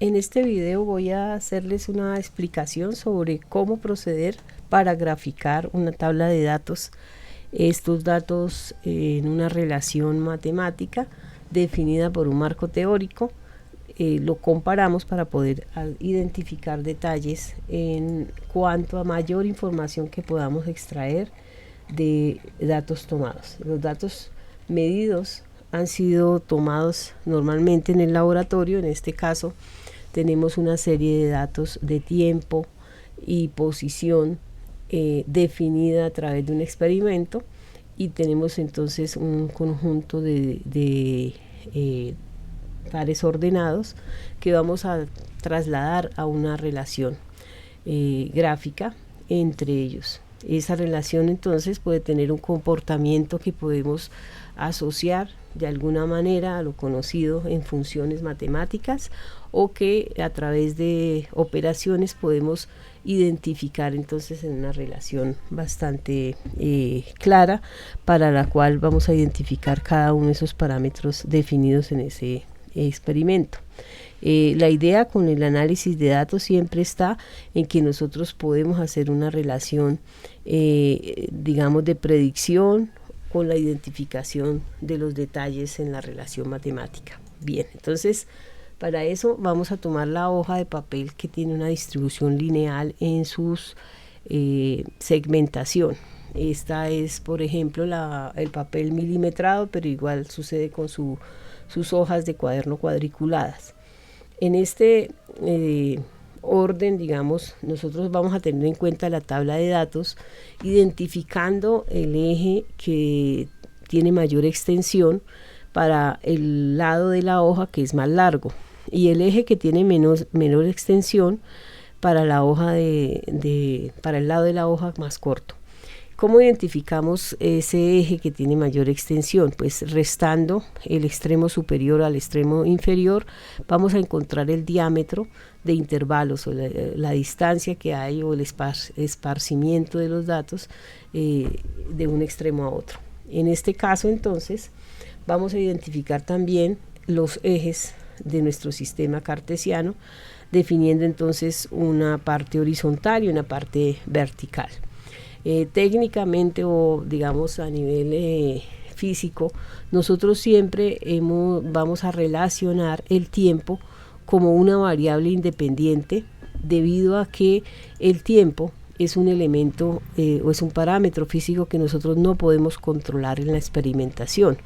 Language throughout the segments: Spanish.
En este video voy a hacerles una explicación sobre cómo proceder para graficar una tabla de datos. Estos datos en una relación matemática definida por un marco teórico. Lo comparamos para poder identificar detalles en cuanto a mayor información que podamos extraer de datos tomados. Los datos medidos han sido tomados normalmente en el laboratorio. En este caso tenemos una serie de datos de tiempo y posición definida a través de un experimento, y tenemos entonces un conjunto de pares ordenados que vamos a trasladar a una relación gráfica entre ellos. Esa relación entonces puede tener un comportamiento que podemos asociar de alguna manera a lo conocido en funciones matemáticas, o que a través de operaciones podemos identificar entonces en una relación bastante clara, para la cual vamos a identificar cada uno de esos parámetros definidos en ese experimento. La idea con el análisis de datos siempre está en que nosotros podemos hacer una relación, digamos, de predicción con la identificación de los detalles en la relación matemática. Bien, entonces para eso vamos a tomar la hoja de papel que tiene una distribución lineal en sus segmentación. Esta es, por ejemplo, el papel milimetrado, pero igual sucede con sus hojas de cuaderno cuadriculadas. En este orden, digamos, nosotros vamos a tener en cuenta la tabla de datos, identificando el eje que tiene mayor extensión para el lado de la hoja que es más largo, y el eje que tiene menor extensión para la hoja para el lado de la hoja más corto. ¿Cómo identificamos ese eje que tiene mayor extensión? Pues restando el extremo superior al extremo inferior, vamos a encontrar el diámetro de intervalos, o la distancia que hay, o el esparcimiento de los datos de un extremo a otro. En este caso, entonces, vamos a identificar también los ejes de nuestro sistema cartesiano, definiendo entonces una parte horizontal y una parte vertical. Técnicamente, o digamos a nivel físico, nosotros siempre vamos a relacionar el tiempo como una variable independiente, debido a que el tiempo es un elemento o es un parámetro físico que nosotros no podemos controlar en la experimentación,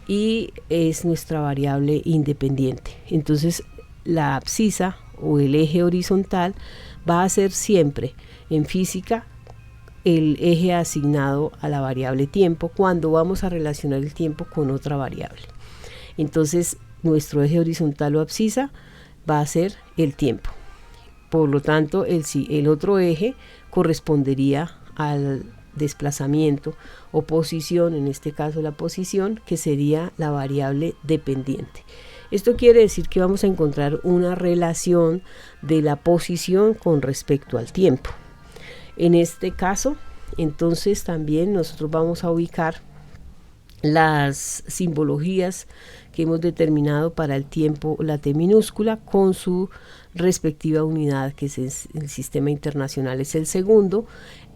y es nuestra variable independiente. Entonces la abscisa o el eje horizontal va a ser siempre en física el eje asignado a la variable tiempo cuando vamos a relacionar el tiempo con otra variable. Entonces nuestro eje horizontal o abscisa va a ser el tiempo. Por lo tanto, el otro eje correspondería al desplazamiento o posición, en este caso la posición, que sería la variable dependiente. Esto quiere decir que vamos a encontrar una relación de la posición con respecto al tiempo. En este caso, entonces, también nosotros vamos a ubicar las simbologías que hemos determinado para el tiempo, la T minúscula, con su respectiva unidad, que es el sistema internacional, es el segundo,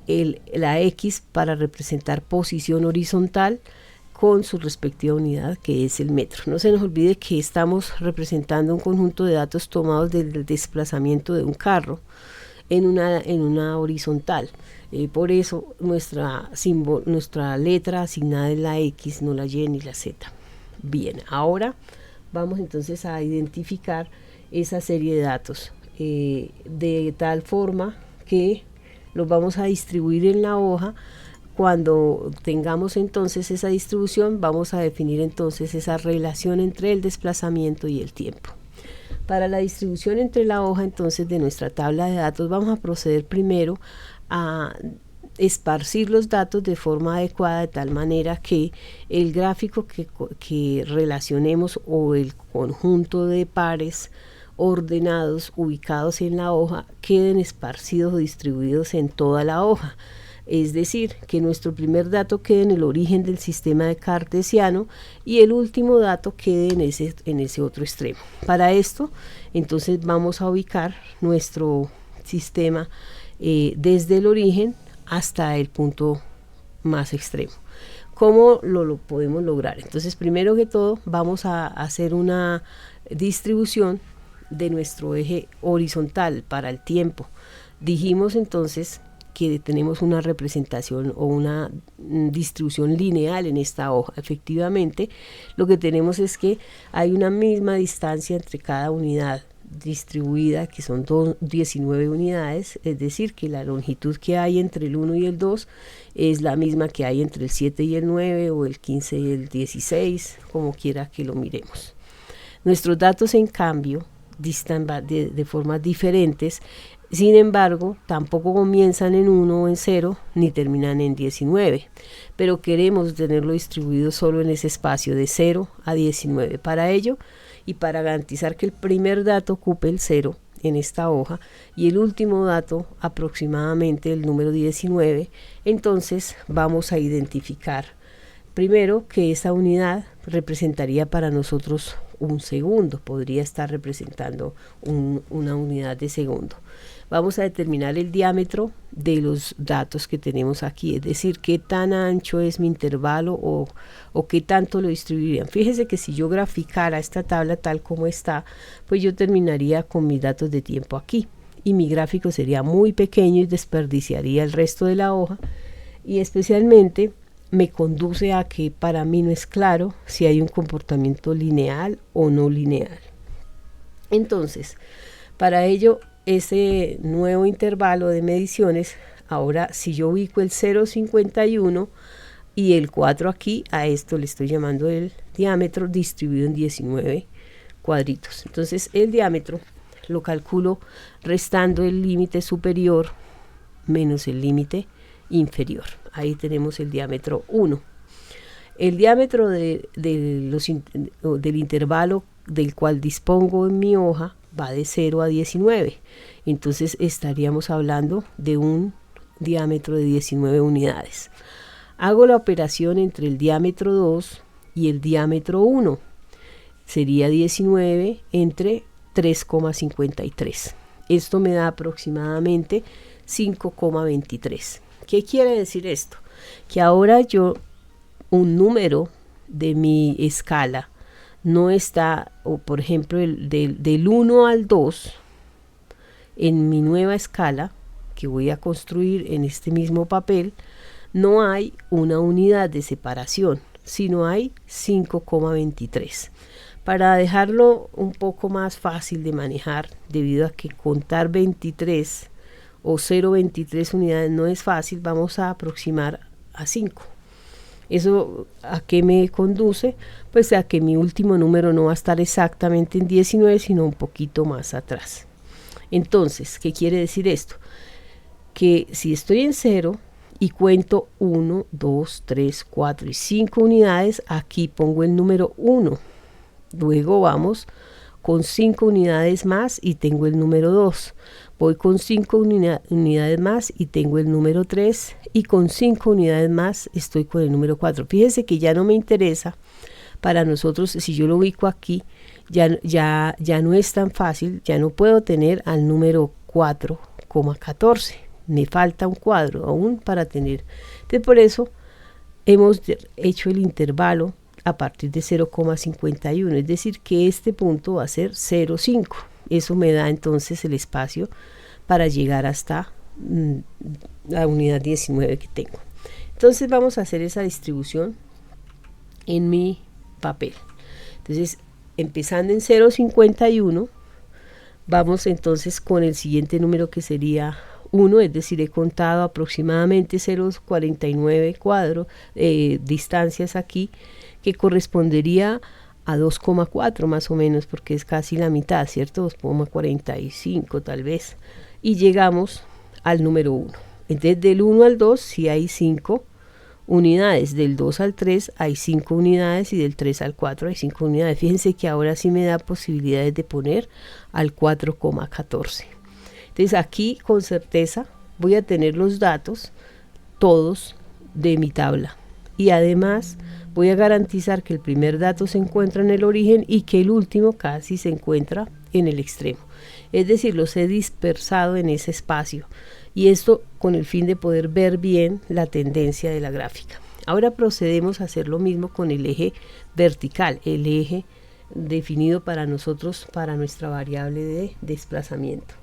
la X para representar posición horizontal, con su respectiva unidad, que es el metro. No se nos olvide que estamos representando un conjunto de datos tomados del desplazamiento de un carro en una horizontal. Por eso nuestra letra asignada es la X, no la Y ni la Z. Bien, ahora vamos entonces a identificar esa serie de datos de tal forma que los vamos a distribuir en la hoja. Cuando tengamos entonces esa distribución, vamos a definir entonces esa relación entre el desplazamiento y el tiempo. Para la distribución entre la hoja entonces de nuestra tabla de datos, vamos a proceder primero a esparcir los datos de forma adecuada, de tal manera que el gráfico que relacionemos, o el conjunto de pares ordenados ubicados en la hoja, queden esparcidos o distribuidos en toda la hoja. Es decir, que nuestro primer dato quede en el origen del sistema de cartesiano y el último dato quede en ese otro extremo. Para esto, entonces vamos a ubicar nuestro sistema desde el origen hasta el punto más extremo. ¿Cómo lo podemos lograr? Entonces, primero que todo, vamos a hacer una distribución de nuestro eje horizontal para el tiempo. Dijimos entonces que tenemos una representación o una distribución lineal en esta hoja. Efectivamente, lo que tenemos es que hay una misma distancia entre cada unidad distribuida, que son 19 unidades, es decir, que la longitud que hay entre el 1 y el 2 es la misma que hay entre el 7 y el 9 o el 15 y el 16, como quiera que lo miremos. Nuestros datos, en cambio, distan de formas diferentes. Sin embargo, tampoco comienzan en 1 o en 0, ni terminan en 19, pero queremos tenerlo distribuido solo en ese espacio de 0 a 19. Para ello, y para garantizar que el primer dato ocupe el 0 en esta hoja y el último dato aproximadamente el número 19, entonces vamos a identificar primero que esa unidad representaría para nosotros un segundo, podría estar representando una unidad de segundo. Vamos a determinar el diámetro de los datos que tenemos aquí, es decir, qué tan ancho es mi intervalo o qué tanto lo distribuirían. Fíjese que si yo graficara esta tabla tal como está, pues yo terminaría con mis datos de tiempo aquí y mi gráfico sería muy pequeño y desperdiciaría el resto de la hoja, y especialmente me conduce a que para mí no es claro si hay un comportamiento lineal o no lineal. Entonces, para ello, ese nuevo intervalo de mediciones, ahora si yo ubico el 0,51 y el 4 aquí, a esto le estoy llamando el diámetro distribuido en 19 cuadritos. Entonces el diámetro lo calculo restando el límite superior menos el límite inferior. Ahí tenemos el diámetro 1. El diámetro del intervalo del cual dispongo en mi hoja va de 0 a 19. Entonces estaríamos hablando de un diámetro de 19 unidades. Hago la operación entre el diámetro 2 y el diámetro 1. Sería 19 entre 3,53. Esto me da aproximadamente 5,23. ¿Qué quiere decir esto? Que ahora yo, un número de mi escala no está, o por ejemplo del 1 al 2, en mi nueva escala que voy a construir en este mismo papel, no hay una unidad de separación, sino hay 5,23. Para dejarlo un poco más fácil de manejar, debido a que contar 23 o 0,23 unidades no es fácil, vamos a aproximar a 5. ¿Eso a qué me conduce? Pues a que mi último número no va a estar exactamente en 19, sino un poquito más atrás. Entonces, ¿qué quiere decir esto? Que si estoy en 0 y cuento 1, 2, 3, 4 y 5 unidades, aquí pongo el número 1. Luego vamos con 5 unidades más y tengo el número 2. Voy con 5 unidades más y tengo el número 3, y con 5 unidades más estoy con el número 4. Fíjense que ya no me interesa para nosotros, si yo lo ubico aquí, ya no es tan fácil, ya no puedo tener al número 4,14. Me falta un cuadro aún para tener. Entonces, por eso hemos hecho el intervalo a partir de 0,51, es decir, que este punto va a ser 0,5. Eso me da entonces el espacio para llegar hasta la unidad 19 que tengo. Entonces vamos a hacer esa distribución en mi papel. Entonces, empezando en 0,51, vamos entonces con el siguiente número, que sería 1, es decir, he contado aproximadamente 0,49 distancias aquí, que correspondería a 2,4 más o menos, porque es casi la mitad, ¿cierto? 2,45 tal vez. Y llegamos al número 1. Entonces, del 1 al 2 sí hay 5 unidades, del 2 al 3 hay 5 unidades y del 3 al 4 hay 5 unidades. Fíjense que ahora sí me da posibilidades de poner al 4,14. Entonces, aquí con certeza voy a tener los datos todos de mi tabla. Y además voy a garantizar que el primer dato se encuentra en el origen y que el último casi se encuentra en el extremo. Es decir, los he dispersado en ese espacio, y esto con el fin de poder ver bien la tendencia de la gráfica. Ahora procedemos a hacer lo mismo con el eje vertical, el eje definido para nosotros, para nuestra variable de desplazamiento.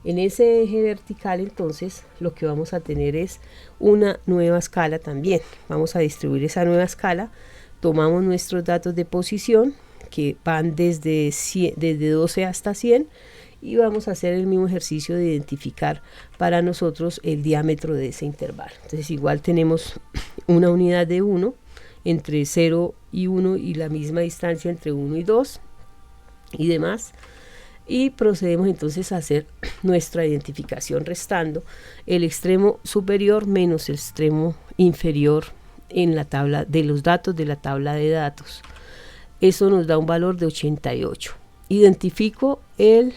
En ese eje vertical, entonces, lo que vamos a tener es una nueva escala también. Vamos a distribuir esa nueva escala. Tomamos nuestros datos de posición, que van desde 12 hasta 100, y vamos a hacer el mismo ejercicio de identificar para nosotros el diámetro de ese intervalo. Entonces, igual tenemos una unidad de 1 entre 0 y 1 y la misma distancia entre 1 y 2 y demás. Y procedemos entonces a hacer nuestra identificación restando el extremo superior menos el extremo inferior en la tabla de los datos de la tabla de datos. Eso nos da un valor de 88. Identifico el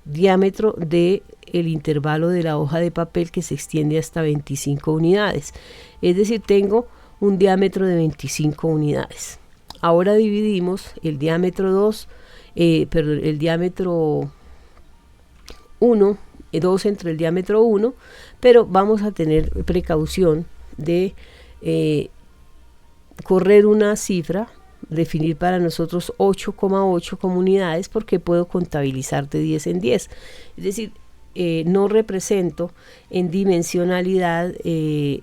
diámetro del intervalo de la hoja de papel, que se extiende hasta 25 unidades. Es decir, tengo un diámetro de 25 unidades. Ahora dividimos el diámetro 2, el diámetro 1, 2 entre el diámetro 1, pero vamos a tener precaución de correr una cifra, definir para nosotros 8,8 como unidades, porque puedo contabilizar de 10 en 10. Es decir, no represento en dimensionalidad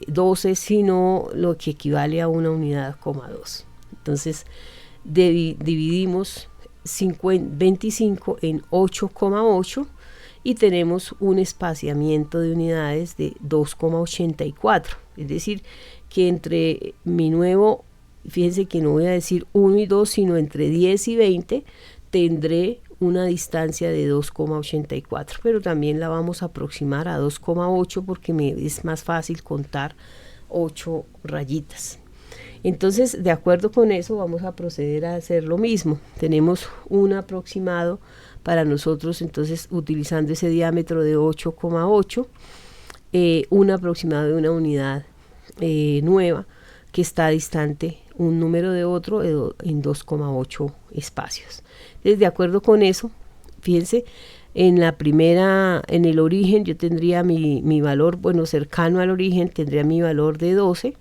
12, sino lo que equivale a una unidad, 2. Entonces, dividimos 25 en 8,8 y tenemos un espaciamiento de unidades de 2,84. Es decir, que entre mi nuevo, fíjense que no voy a decir 1 y 2, sino entre 10 y 20 tendré una distancia de 2,84, pero también la vamos a aproximar a 2,8 porque me es más fácil contar 8 rayitas. Entonces, de acuerdo con eso, vamos a proceder a hacer lo mismo. Tenemos un aproximado para nosotros, entonces, utilizando ese diámetro de 8,8, un aproximado de una unidad nueva que está distante un número de otro en 2,8 espacios. Entonces, de acuerdo con eso, fíjense, en el origen yo tendría mi valor, bueno, cercano al origen, tendría mi valor de 12.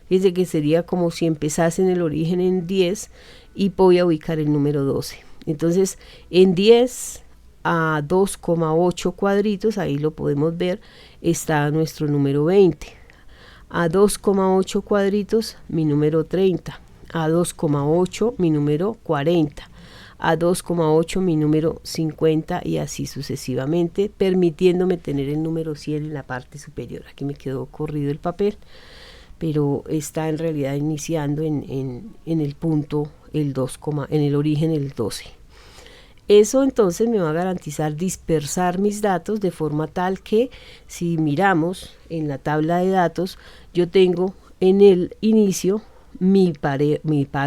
Fíjense que sería como si empezase en el origen en 10 y voy a ubicar el número 12. Entonces, en 10 a 2,8 cuadritos, ahí lo podemos ver, está nuestro número 20. A 2,8 cuadritos, mi número 30. A 2,8, mi número 40. A 2,8, mi número 50, y así sucesivamente, permitiéndome tener el número 100 en la parte superior. Aquí me quedó corrido el papel, pero está en realidad iniciando en el punto, el 2, en el origen el 12. Eso entonces me va a garantizar dispersar mis datos de forma tal que, si miramos en la tabla de datos, yo tengo en el inicio mi par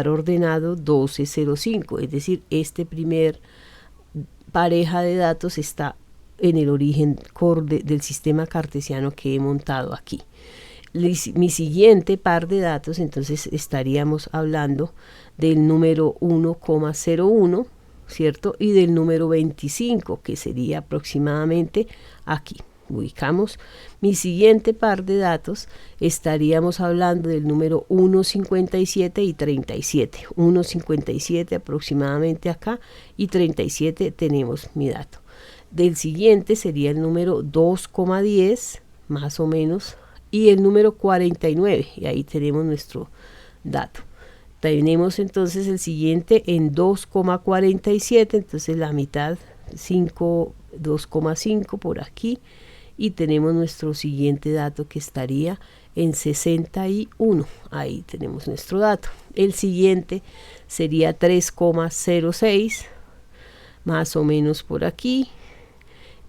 ordenado 1205, es decir, este primer pareja de datos está en el origen del sistema cartesiano que he montado aquí. Mi siguiente par de datos, entonces estaríamos hablando del número 1,01, ¿cierto? Y del número 25, que sería aproximadamente aquí. Ubicamos mi siguiente par de datos, estaríamos hablando del número 1,57 y 37. 1,57 aproximadamente acá y 37 tenemos mi dato. Del siguiente sería el número 2,10, más o menos, y el número 49, y ahí tenemos nuestro dato. Tenemos entonces el siguiente en 2,47, entonces la mitad, 2,5 por aquí, y tenemos nuestro siguiente dato que estaría en 61, ahí tenemos nuestro dato. El siguiente sería 3,06, más o menos por aquí,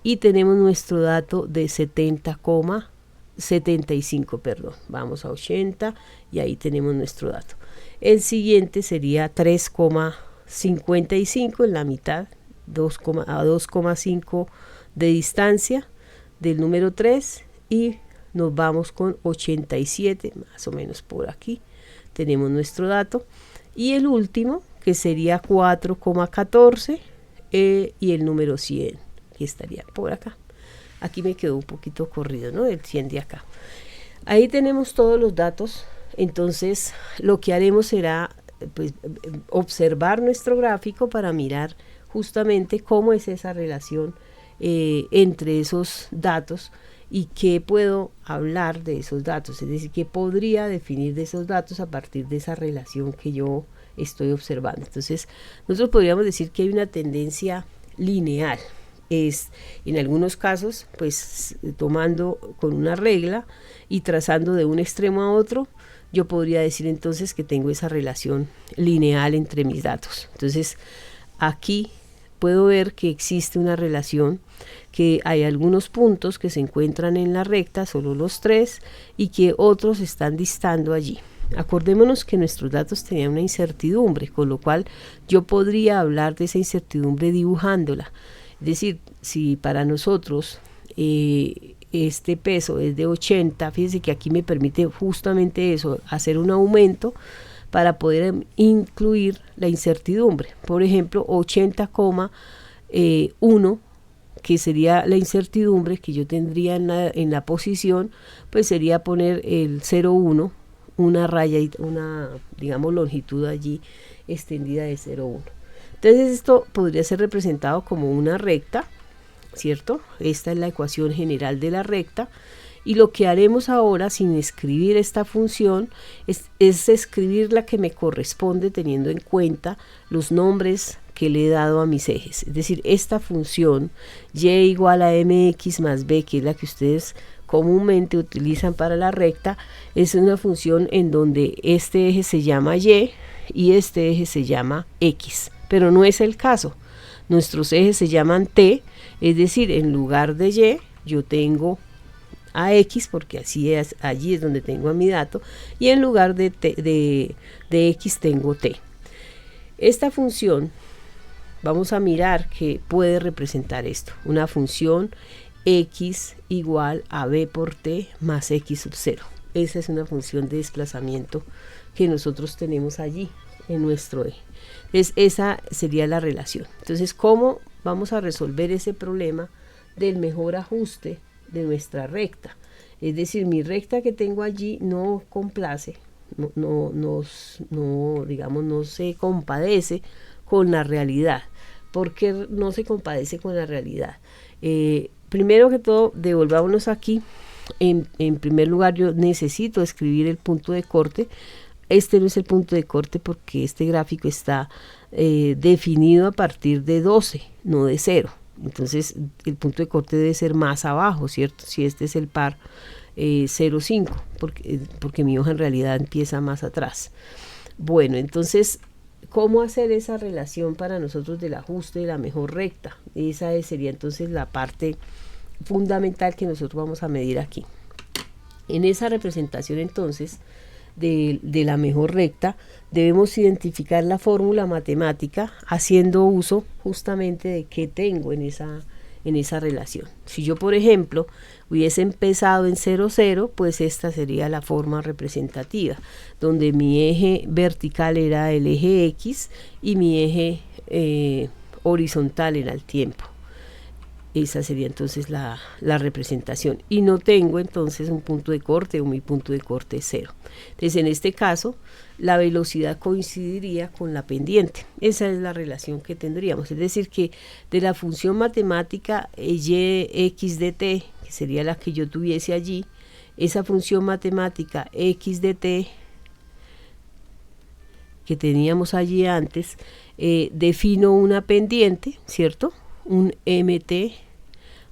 y tenemos nuestro dato de 75, perdón, vamos a 80 y ahí tenemos nuestro dato. El siguiente sería 3,55 en la mitad, a 2,5 de distancia del número 3, y nos vamos con 87, más o menos por aquí tenemos nuestro dato, y el último que sería 4,14 y el número 100 que estaría por acá. Aquí me quedó un poquito corrido, ¿no? El 100 de acá. Ahí tenemos todos los datos. Entonces lo que haremos será pues, observar nuestro gráfico para mirar justamente cómo es esa relación entre esos datos y qué puedo hablar de esos datos, es decir, qué podría definir de esos datos a partir de esa relación que yo estoy observando. Entonces nosotros podríamos decir que hay una tendencia lineal, es en algunos casos pues tomando con una regla y trazando de un extremo a otro, yo podría decir entonces que tengo esa relación lineal entre mis datos. Entonces aquí puedo ver que existe una relación, que hay algunos puntos que se encuentran en la recta, solo los 3, y que otros están distando allí. Acordémonos que nuestros datos tenían una incertidumbre, con lo cual yo podría hablar de esa incertidumbre dibujándola. Es decir, si para nosotros este peso es de 80, fíjense que aquí me permite justamente eso, hacer un aumento para poder incluir la incertidumbre. Por ejemplo, 80,1, que sería la incertidumbre que yo tendría en la posición, pues sería poner el 0,1, una raya, una, digamos, longitud allí extendida de 0,1. Entonces esto podría ser representado como una recta, ¿cierto? Esta es la ecuación general de la recta. Y lo que haremos ahora, sin escribir esta función, es escribir la que me corresponde teniendo en cuenta los nombres que le he dado a mis ejes. Es decir, esta función y igual a mx más b, que es la que ustedes comúnmente utilizan para la recta, es una función en donde este eje se llama y este eje se llama x. Pero no es el caso. Nuestros ejes se llaman t, es decir, en lugar de y, yo tengo a x, porque así es, allí es donde tengo a mi dato, y en lugar de x tengo t. Esta función, vamos a mirar que puede representar esto, una función x igual a b por t más x sub 0. Esa es una función de desplazamiento que nosotros tenemos allí en nuestro eje. Entonces esa sería la relación. Entonces, ¿cómo vamos a resolver ese problema del mejor ajuste de nuestra recta? Es decir, mi recta que tengo allí no complace, digamos, no se compadece con la realidad. ¿Por qué no se compadece con la realidad? Primero que todo, devolvámonos aquí. En primer lugar, yo necesito escribir el punto de corte. Este no es el punto de corte porque este gráfico está definido a partir de 12, no de 0. Entonces el punto de corte debe ser más abajo, ¿cierto? Si este es el par 0,5, porque mi hoja en realidad empieza más atrás. Bueno, entonces, ¿cómo hacer esa relación para nosotros del ajuste de la mejor recta? Esa sería entonces la parte fundamental que nosotros vamos a medir aquí. En esa representación entonces de la mejor recta, debemos identificar la fórmula matemática haciendo uso justamente de qué tengo en esa relación. Si yo, por ejemplo, hubiese empezado en 0, 0, pues esta sería la forma representativa, donde mi eje vertical era el eje X y mi eje horizontal era el tiempo. Esa sería entonces la representación. Y no tengo entonces un punto de corte o mi punto de corte es 0. Entonces en este caso la velocidad coincidiría con la pendiente. Esa es la relación que tendríamos. Es decir que de la función matemática y x de t, que sería la que yo tuviese allí, esa función matemática x de t que teníamos allí antes, defino una pendiente, ¿cierto? Un mt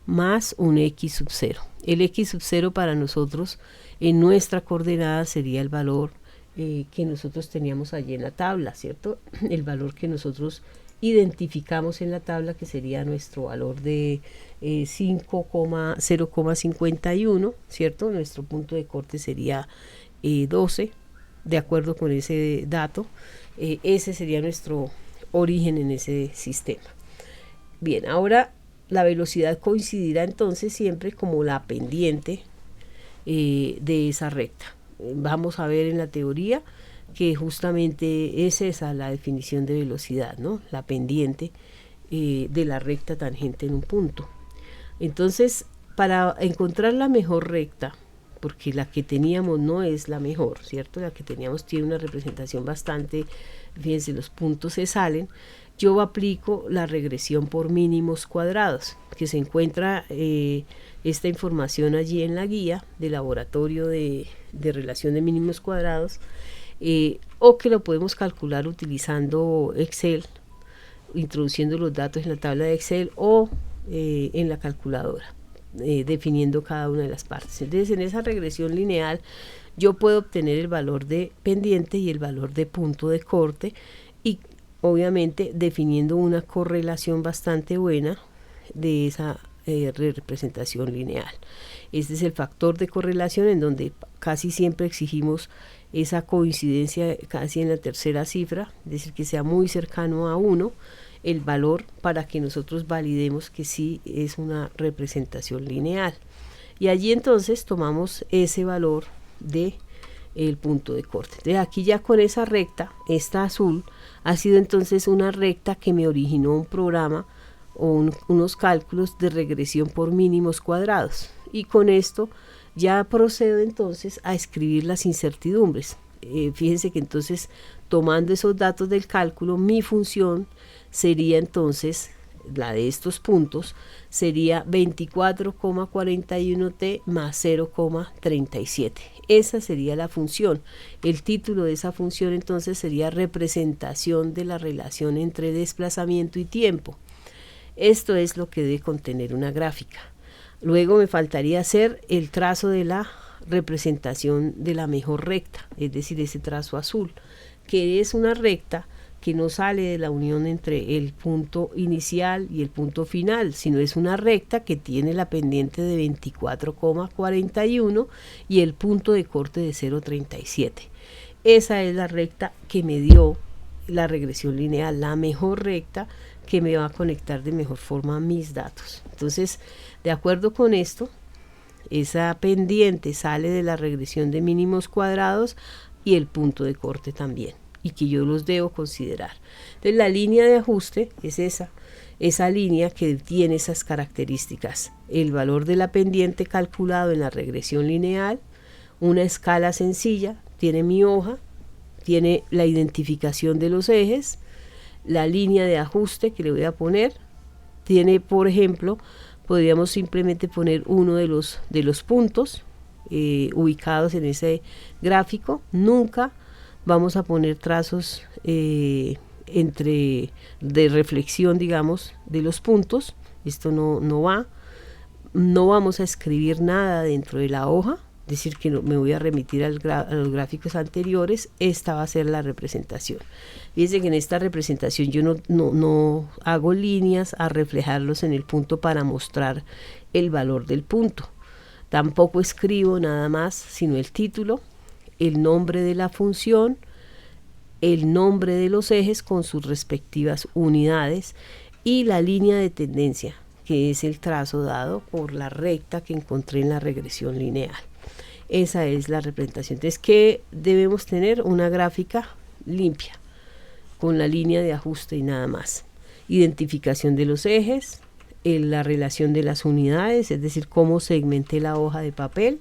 más un x sub 0. El x sub 0 para nosotros en nuestra coordenada sería el valor que nosotros teníamos allí en la tabla, ¿cierto? El valor que nosotros identificamos en la tabla, que sería nuestro valor de 0,51, ¿cierto? Nuestro punto de corte sería 12, de acuerdo con ese dato. Ese sería nuestro origen en ese sistema. Bien, ahora la velocidad coincidirá entonces siempre como la pendiente de esa recta. Vamos a ver en la teoría que justamente es esa la definición de velocidad, ¿no? La pendiente de la recta tangente en un punto. Entonces, para encontrar la mejor recta, porque la que teníamos no es la mejor, ¿cierto? La que teníamos tiene una representación bastante, fíjense, los puntos se salen. Yo aplico la regresión por mínimos cuadrados, que se encuentra esta información allí en la guía de laboratorio de relación de mínimos cuadrados, o que lo podemos calcular utilizando Excel, introduciendo los datos en la tabla de Excel o en la calculadora, definiendo cada una de las partes. Entonces, en esa regresión lineal yo puedo obtener el valor de pendiente y el valor de punto de corte, y obviamente definiendo una correlación bastante buena de esa representación lineal. Este es el factor de correlación, en donde casi siempre exigimos esa coincidencia casi en la tercera cifra, es decir, que sea muy cercano a 1 el valor, para que nosotros validemos que sí es una representación lineal. Y allí entonces tomamos ese valor de el punto de corte. Entonces, aquí ya con esa recta, esta azul, ha sido entonces una recta que me originó un programa o unos cálculos de regresión por mínimos cuadrados. Y con esto ya procedo entonces a escribir las incertidumbres. Fíjense que entonces, tomando esos datos del cálculo, mi función sería entonces, la de estos puntos, sería 24,41t más 0,37. Esa sería la función. El título de esa función entonces sería representación de la relación entre desplazamiento y tiempo. Esto es lo que debe contener una gráfica. Luego me faltaría hacer el trazo de la representación de la mejor recta, es decir, ese trazo azul, que es una recta que no sale de la unión entre el punto inicial y el punto final, sino es una recta que tiene la pendiente de 24,41 y el punto de corte de 0,37. Esa es la recta que me dio la regresión lineal, la mejor recta que me va a conectar de mejor forma a mis datos. Entonces, de acuerdo con esto, esa pendiente sale de la regresión de mínimos cuadrados y el punto de corte también, y que yo los debo considerar. Entonces, la línea de ajuste es esa línea que tiene esas características: el valor de la pendiente calculado en la regresión lineal, una escala sencilla, tiene mi hoja, tiene la identificación de los ejes, la línea de ajuste que le voy a poner, tiene, por ejemplo, podríamos simplemente poner uno de los puntos ubicados en ese gráfico. Nunca vamos a poner trazos de reflexión, digamos, de los puntos. Esto no va. No vamos a escribir nada dentro de la hoja, es decir, que me voy a remitir a los gráficos anteriores. Esta va a ser la representación. Fíjense que en esta representación yo no hago líneas a reflejarlos en el punto para mostrar el valor del punto. Tampoco escribo nada más, sino el título, el nombre de la función, el nombre de los ejes con sus respectivas unidades y la línea de tendencia, que es el trazo dado por la recta que encontré en la regresión lineal. Esa es la representación. Entonces, ¿qué debemos tener? Una gráfica limpia, con la línea de ajuste y nada más. Identificación de los ejes, la relación de las unidades, es decir, cómo segmenté la hoja de papel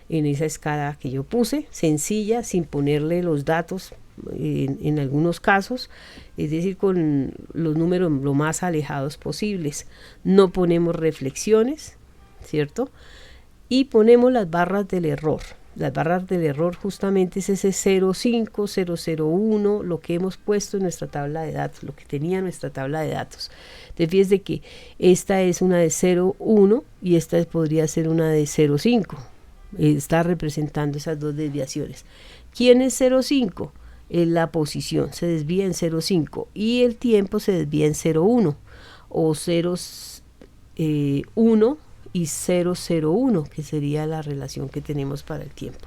en esa escala que yo puse, sencilla, sin ponerle los datos en algunos casos, es decir, con los números lo más alejados posibles. No ponemos reflexiones, ¿cierto? Y ponemos las barras del error. Las barras del error justamente es ese 0,5, 0,01, lo que hemos puesto en nuestra tabla de datos, lo que tenía nuestra tabla de datos. Te fíjate de que esta es una de 0,1 y esta podría ser una de 0,5. Está representando esas dos desviaciones. ¿Quién es 0,5? La posición se desvía en 0,5 y el tiempo se desvía en 0,1 o 0,1 y 0,01, que sería la relación que tenemos para el tiempo.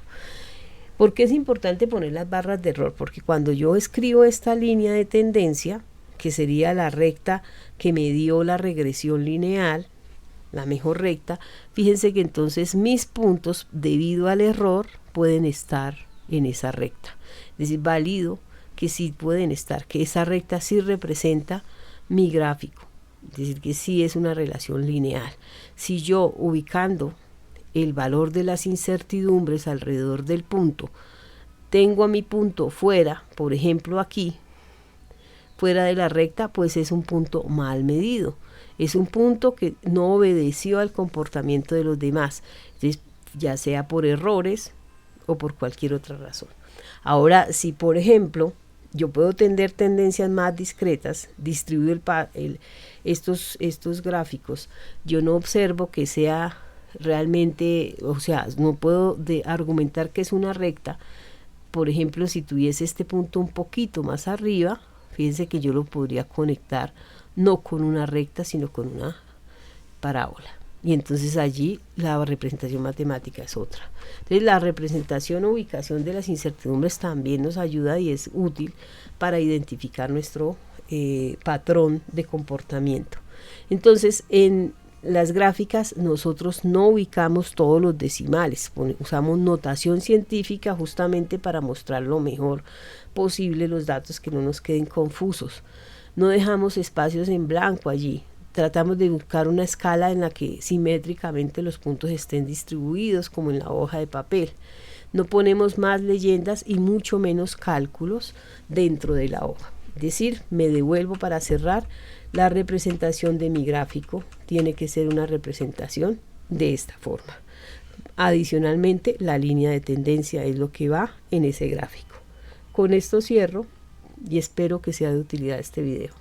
¿Por qué es importante poner las barras de error? Porque cuando yo escribo esta línea de tendencia, que sería la recta que me dio la regresión lineal, la mejor recta, fíjense que entonces mis puntos, debido al error, pueden estar en esa recta. Es decir, valido que sí pueden estar, que esa recta sí representa mi gráfico. Es decir, que sí es una relación lineal. Si yo, ubicando el valor de las incertidumbres alrededor del punto, tengo a mi punto fuera, por ejemplo aquí, fuera de la recta, pues es un punto mal medido. Es un punto que no obedeció al comportamiento de los demás, entonces, ya sea por errores o por cualquier otra razón. Ahora, si por ejemplo yo puedo tener tendencias más discretas, distribuir estos gráficos, yo no observo que sea realmente, o sea, no puedo argumentar que es una recta. Por ejemplo, si tuviese este punto un poquito más arriba, fíjense que yo lo podría conectar no con una recta, sino con una parábola. Y entonces allí la representación matemática es otra. Entonces la representación o ubicación de las incertidumbres también nos ayuda y es útil para identificar nuestro patrón de comportamiento. Entonces en las gráficas nosotros no ubicamos todos los decimales, usamos notación científica justamente para mostrar lo mejor posible los datos, que no nos queden confusos. No dejamos espacios en blanco allí. Tratamos de buscar una escala en la que simétricamente los puntos estén distribuidos como en la hoja de papel. No ponemos más leyendas y mucho menos cálculos dentro de la hoja. Es decir, me devuelvo para cerrar, la representación de mi gráfico tiene que ser una representación de esta forma. Adicionalmente, la línea de tendencia es lo que va en ese gráfico. Con esto cierro y espero que sea de utilidad este video.